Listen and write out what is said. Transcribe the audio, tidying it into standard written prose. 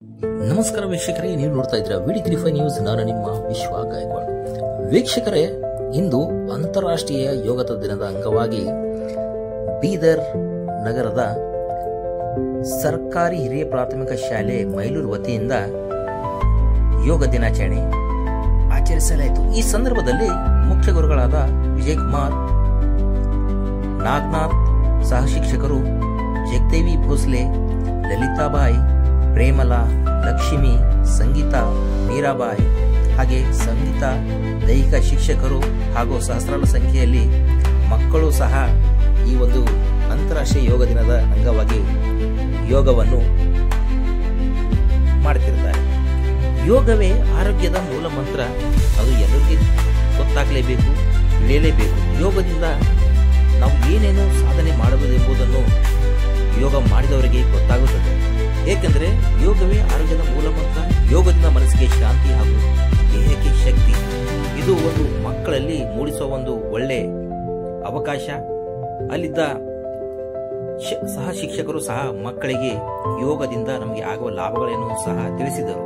ನಮಸ್ಕಾರ ವೀಕ್ಷಕರೇ, ನೀವು ನೋಡ್ತಾ ಇದ್ದೀರಾ ವಿಡಿ35 ನ್ಯೂಸ್. ನಾನು ನಿಮ್ಮ ವಿಶ್ವ ಗಾಯಕ್ವಾಡ್. ವೀಕ್ಷಕರೇ, ಇಂದು ಅಂತಾರಾಷ್ಟ್ರೀಯ ಯೋಗ ದಿನದ ಅಂಗವಾಗಿ ಬೀದರ್ ನಗರದ ಸರ್ಕಾರಿ ಹಿರಿಯ ಪ್ರಾಥಮಿಕ ಶಾಲೆ ಮೈಲೂರು ವತಿಯಿಂದ ಯೋಗ ದಿನಾಚರಣೆ ಆಚರಿಸಲಾಯಿತು. ಈ ಸಂದರ್ಭದಲ್ಲಿ ಮುಖ್ಯ ಗುರುಗಳಾದ ವಿಜಯ್ ಕುಮಾರ್, ನಾಗನಾಥ್, ಸಹ ಶಿಕ್ಷಕರು ಜಗದೇವಿ ಭೋಸ್ಲೆ, ಲಲಿತಾಬಾಯಿ, ಪ್ರೇಮಲಾ, ಲಕ್ಷ್ಮಿ, ಸಂಗೀತ, ಮೀರಾಬಾಯಿ, ಹಾಗೆ ಸಂಗೀತ ದೈಹಿಕ ಶಿಕ್ಷಕರು ಹಾಗೂ ಸಹಸ್ರಾರು ಸಂಖ್ಯೆಯಲ್ಲಿ ಮಕ್ಕಳು ಸಹ ಈ ಒಂದು ಅಂತಾರಾಷ್ಟ್ರೀಯ ಯೋಗ ದಿನದ ಅಂಗವಾಗಿ ಯೋಗವನ್ನು ಮಾಡುತ್ತಿರುತ್ತಾರೆ. ಯೋಗವೇ ಆರೋಗ್ಯದ ಮೂಲ ಮಂತ್ರ. ಅದು ಎಲ್ಲರಿಗೂ ಗೊತ್ತಾಗಲೇಬೇಕು, ತಿಳಿಯಲೇಬೇಕು. ಯೋಗದಿಂದ ನಾವು ಏನೇನು ಸಾಧನೆ ಮಾಡಬಹುದು ಎಂಬುದನ್ನು ಯೋಗ ಮಾಡಿದವರಿಗೆ ಗೊತ್ತಾಗುತ್ತದೆ. ಏಕೆಂದರೆ ಯೋಗವೇ ಆರೋಗ್ಯದ ಮೂಲ ಮಂತ್ರ. ಯೋಗದಿಂದ ಮನಸ್ಸಿಗೆ ಶಾಂತಿ ಹಾಗೂ ದೇಹಕ್ಕೆ ಶಕ್ತಿ. ಇದು ಒಂದು ಮಕ್ಕಳಲ್ಲಿ ಮೂಡಿಸುವ ಒಂದು ಒಳ್ಳೆ ಅವಕಾಶ. ಅಲ್ಲಿದ್ದ ಸಹ ಶಿಕ್ಷಕರು ಸಹ ಮಕ್ಕಳಿಗೆ ಯೋಗದಿಂದ ನಮಗೆ ಆಗುವ ಲಾಭಗಳನ್ನು ಸಹ ತಿಳಿಸಿದರು.